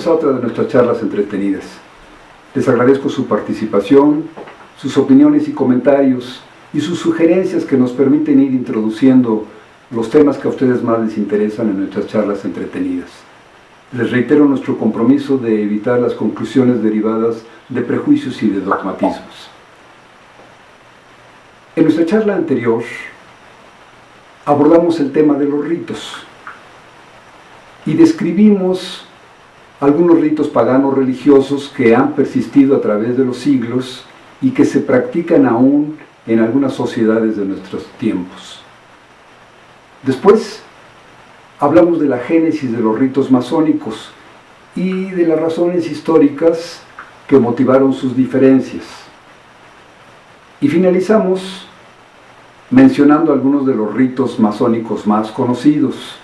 a otra de nuestras charlas entretenidas. Les agradezco su participación, sus opiniones y comentarios y sus sugerencias que nos permiten ir introduciendo los temas que a ustedes más les interesan en nuestras charlas entretenidas. Les reitero nuestro compromiso de evitar las conclusiones derivadas de prejuicios y de dogmatismos. En nuestra charla anterior abordamos el tema de los ritos y describimos algunos ritos paganos religiosos que han persistido a través de los siglos y que se practican aún en algunas sociedades de nuestros tiempos. Después hablamos de la génesis de los ritos masónicos y de las razones históricas que motivaron sus diferencias. Y finalizamos mencionando algunos de los ritos masónicos más conocidos,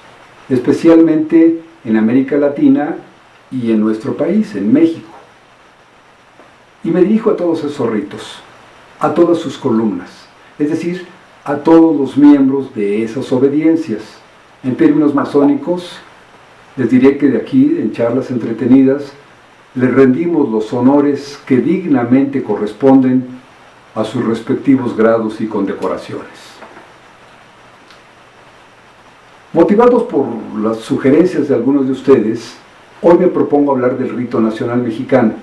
especialmente en América Latina y en nuestro país, en México. Y me dirijo a todos esos ritos, a todas sus columnas, es decir, a todos los miembros de esas obediencias. En términos masónicos, les diré que de aquí, en charlas entretenidas, les rendimos los honores que dignamente corresponden a sus respectivos grados y condecoraciones. Motivados por las sugerencias de algunos de ustedes, hoy me propongo hablar del rito nacional mexicano,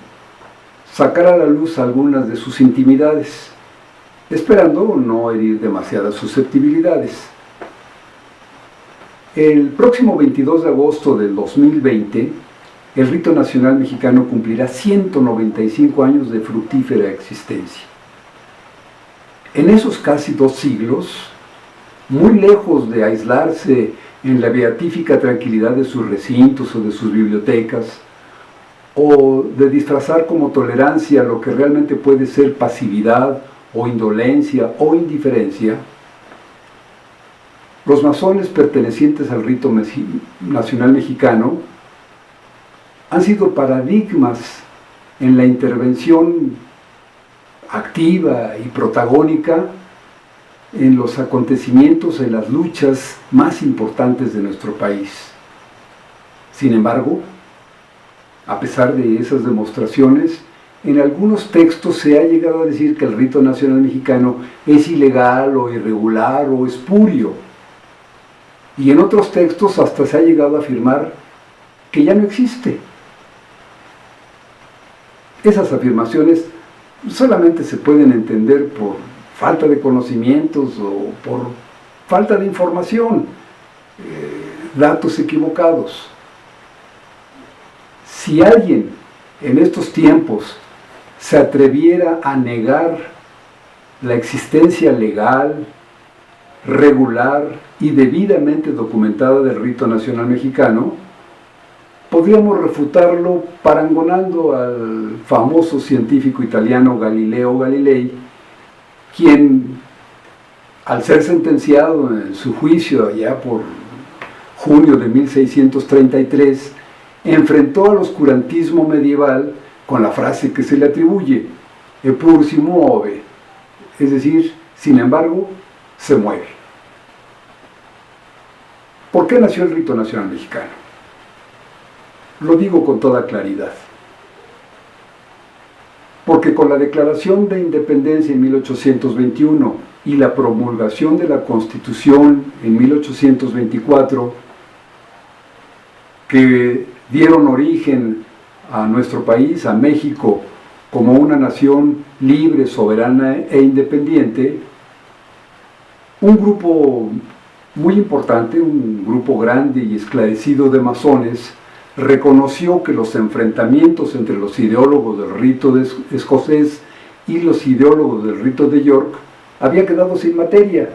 sacar a la luz algunas de sus intimidades, esperando no herir demasiadas susceptibilidades. El próximo 22 de agosto del 2020, el rito nacional mexicano cumplirá 195 años de fructífera existencia. En esos casi 2 siglos, muy lejos de aislarse en la beatífica tranquilidad de sus recintos o de sus bibliotecas, o de disfrazar como tolerancia lo que realmente puede ser pasividad o indolencia o indiferencia, los masones pertenecientes al rito nacional mexicano han sido paradigmas en la intervención activa y protagónica en los acontecimientos, en las luchas más importantes de nuestro país. Sin embargo, a pesar de esas demostraciones, en algunos textos se ha llegado a decir que el rito nacional mexicano es ilegal o irregular o espurio. Y en otros textos hasta se ha llegado a afirmar que ya no existe. Esas afirmaciones solamente se pueden entender por falta de conocimientos o por falta de información, datos equivocados. Si alguien en estos tiempos se atreviera a negar la existencia legal, regular y debidamente documentada del rito nacional mexicano, podríamos refutarlo parangonando al famoso científico italiano Galileo Galilei, quien, al ser sentenciado en su juicio allá por junio de 1633, enfrentó al oscurantismo medieval con la frase que se le atribuye, eppur si muove, es decir, sin embargo, se mueve. ¿Por qué nació el rito nacional mexicano? Lo digo con toda claridad. Porque con la Declaración de Independencia en 1821 y la promulgación de la Constitución en 1824, que dieron origen a nuestro país, a México, como una nación libre, soberana e independiente, un grupo muy importante, un grupo grande y esclarecido de masones, reconoció que los enfrentamientos entre los ideólogos del rito escocés y los ideólogos del rito de York había quedado sin materia,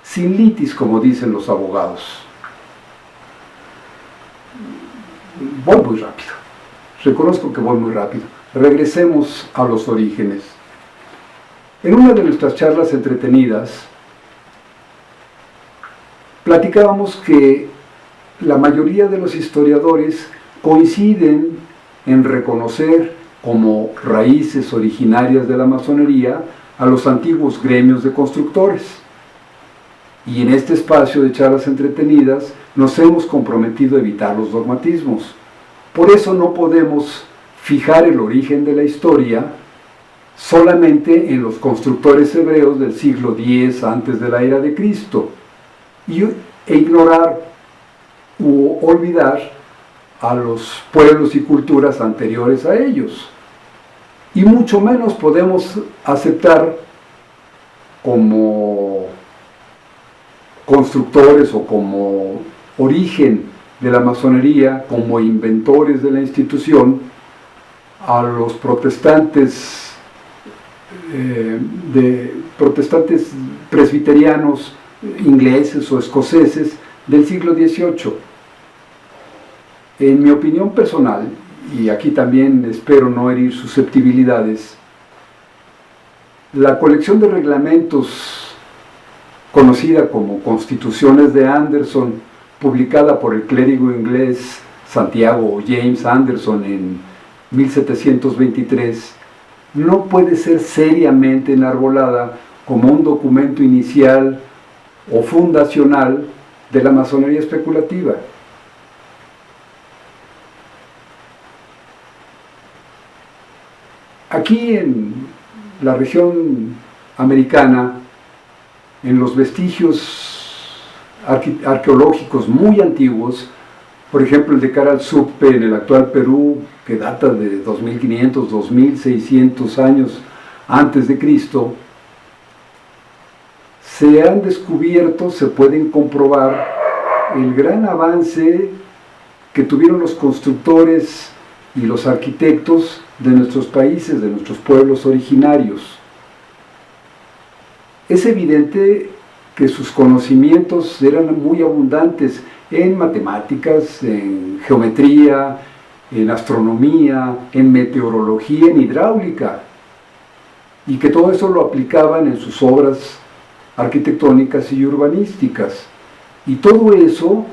sin litis, como dicen los abogados. Voy muy rápido, reconozco que voy muy rápido. Regresemos a los orígenes. En una de nuestras charlas entretenidas, platicábamos que la mayoría de los historiadores coinciden en reconocer como raíces originarias de la masonería a los antiguos gremios de constructores. Y en este espacio de charlas entretenidas nos hemos comprometido a evitar los dogmatismos, Por eso no podemos fijar el origen de la historia solamente en los constructores hebreos del siglo X antes de la era de Cristo e ignorar u olvidar a los pueblos y culturas anteriores a ellos. Y mucho menos podemos aceptar como constructores o como origen de la masonería, como inventores de la institución, a los protestantes protestantes presbiterianos ingleses o escoceses del siglo XVIII. En mi opinión personal, y aquí también espero no herir susceptibilidades, la colección de reglamentos conocida como Constituciones de Anderson, publicada por el clérigo inglés Santiago James Anderson en 1723, no puede ser seriamente enarbolada como un documento inicial o fundacional de la masonería especulativa. Aquí en la región americana, en los vestigios arqueológicos muy antiguos, por ejemplo el de Caral Supe en el actual Perú, que data de 2500, 2600 años antes de Cristo, se han descubierto, se pueden comprobar el gran avance que tuvieron los constructores y los arquitectos de nuestros países, de nuestros pueblos originarios. Es evidente que sus conocimientos eran muy abundantes en matemáticas, en geometría, en astronomía, en meteorología, en hidráulica, y que todo eso lo aplicaban en sus obras arquitectónicas y urbanísticas. Y todo eso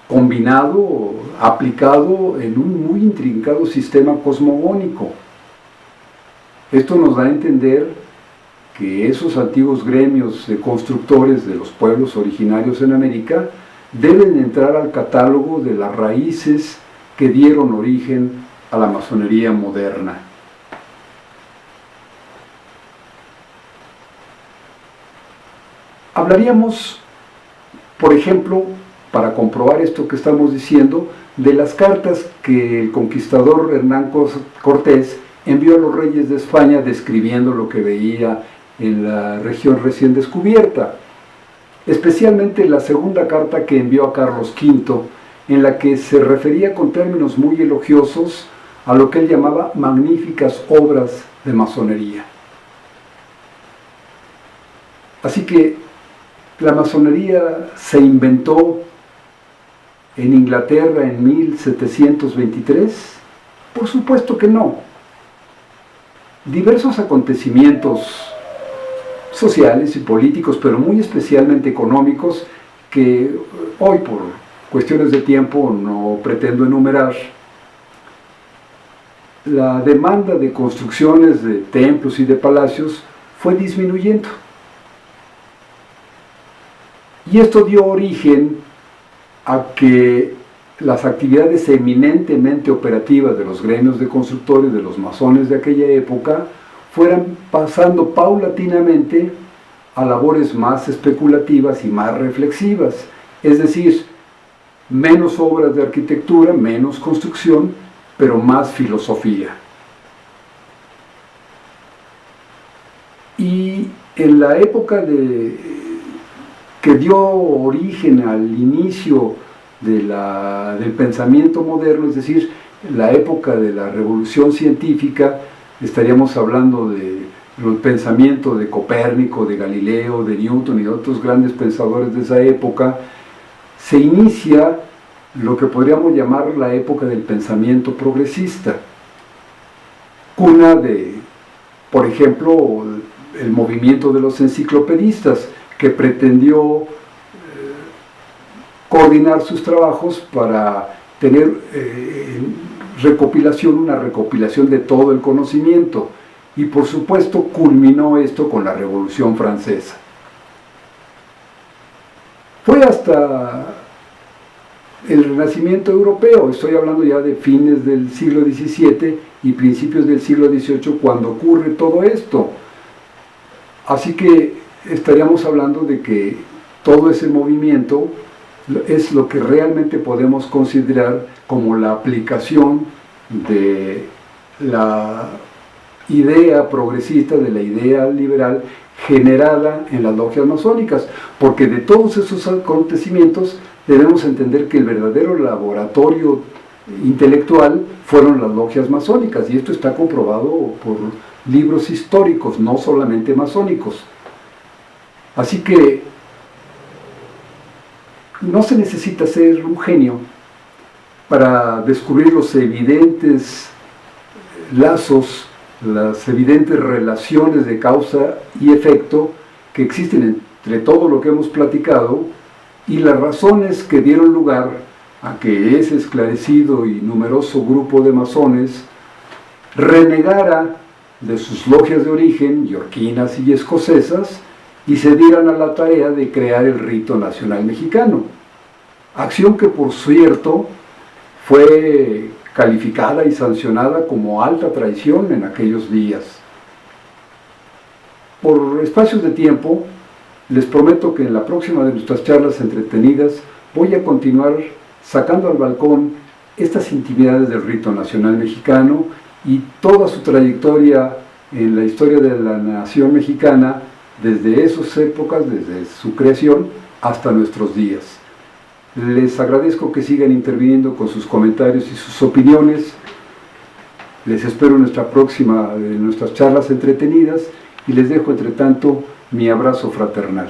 combinado, aplicado en un muy intrincado sistema cosmogónico. Esto nos da a entender que esos antiguos gremios de constructores de los pueblos originarios en América deben entrar al catálogo de las raíces que dieron origen a la masonería moderna. Hablaríamos, por ejemplo, para comprobar esto que estamos diciendo, de las cartas que el conquistador Hernán Cortés envió a los reyes de España describiendo lo que veía en la región recién descubierta. Especialmente la segunda carta que envió a Carlos V, en la que se refería con términos muy elogiosos a lo que él llamaba magníficas obras de masonería. Así que la masonería se inventó en Inglaterra en 1723? Por supuesto que no. Diversos acontecimientos sociales y políticos, pero muy especialmente económicos, que hoy por cuestiones de tiempo no pretendo enumerar. La demanda de construcciones de templos y de palacios fue disminuyendo. Y esto dio origen a que las actividades eminentemente operativas de los gremios de constructores, de los masones de aquella época, fueran pasando paulatinamente a labores más especulativas y más reflexivas, es decir, menos obras de arquitectura, menos construcción, pero más filosofía. Y en la época que dio origen al inicio del pensamiento moderno, es decir, la época de la revolución científica, estaríamos hablando del pensamiento de Copérnico, de Galileo, de Newton y de otros grandes pensadores de esa época, se inicia lo que podríamos llamar la época del pensamiento progresista, cuna de, por ejemplo, el movimiento de los enciclopedistas, que pretendió coordinar sus trabajos para tener una recopilación de todo el conocimiento, y por supuesto culminó esto con la Revolución Francesa. Fue hasta el Renacimiento europeo. Estoy hablando ya de fines del siglo XVII y principios del siglo XVIII cuando ocurre todo esto. Así que estaríamos hablando de que todo ese movimiento es lo que realmente podemos considerar como la aplicación de la idea progresista, de la idea liberal generada en las logias masónicas, porque de todos esos acontecimientos debemos entender que el verdadero laboratorio intelectual fueron las logias masónicas, y esto está comprobado por libros históricos, no solamente masónicos. Así que no se necesita ser un genio para descubrir los evidentes lazos, las evidentes relaciones de causa y efecto que existen entre todo lo que hemos platicado y las razones que dieron lugar a que ese esclarecido y numeroso grupo de masones renegara de sus logias de origen, yorquinas y escocesas, y se dieran a la tarea de crear el rito nacional mexicano. Acción que, por cierto, fue calificada y sancionada como alta traición en aquellos días. Por espacios de tiempo, les prometo que en la próxima de nuestras charlas entretenidas voy a continuar sacando al balcón estas intimidades del rito nacional mexicano y toda su trayectoria en la historia de la nación mexicana, desde esas épocas, desde su creación hasta nuestros días. Les agradezco que sigan interviniendo con sus comentarios y sus opiniones. Les espero en nuestras charlas entretenidas y les dejo entre tanto mi abrazo fraternal.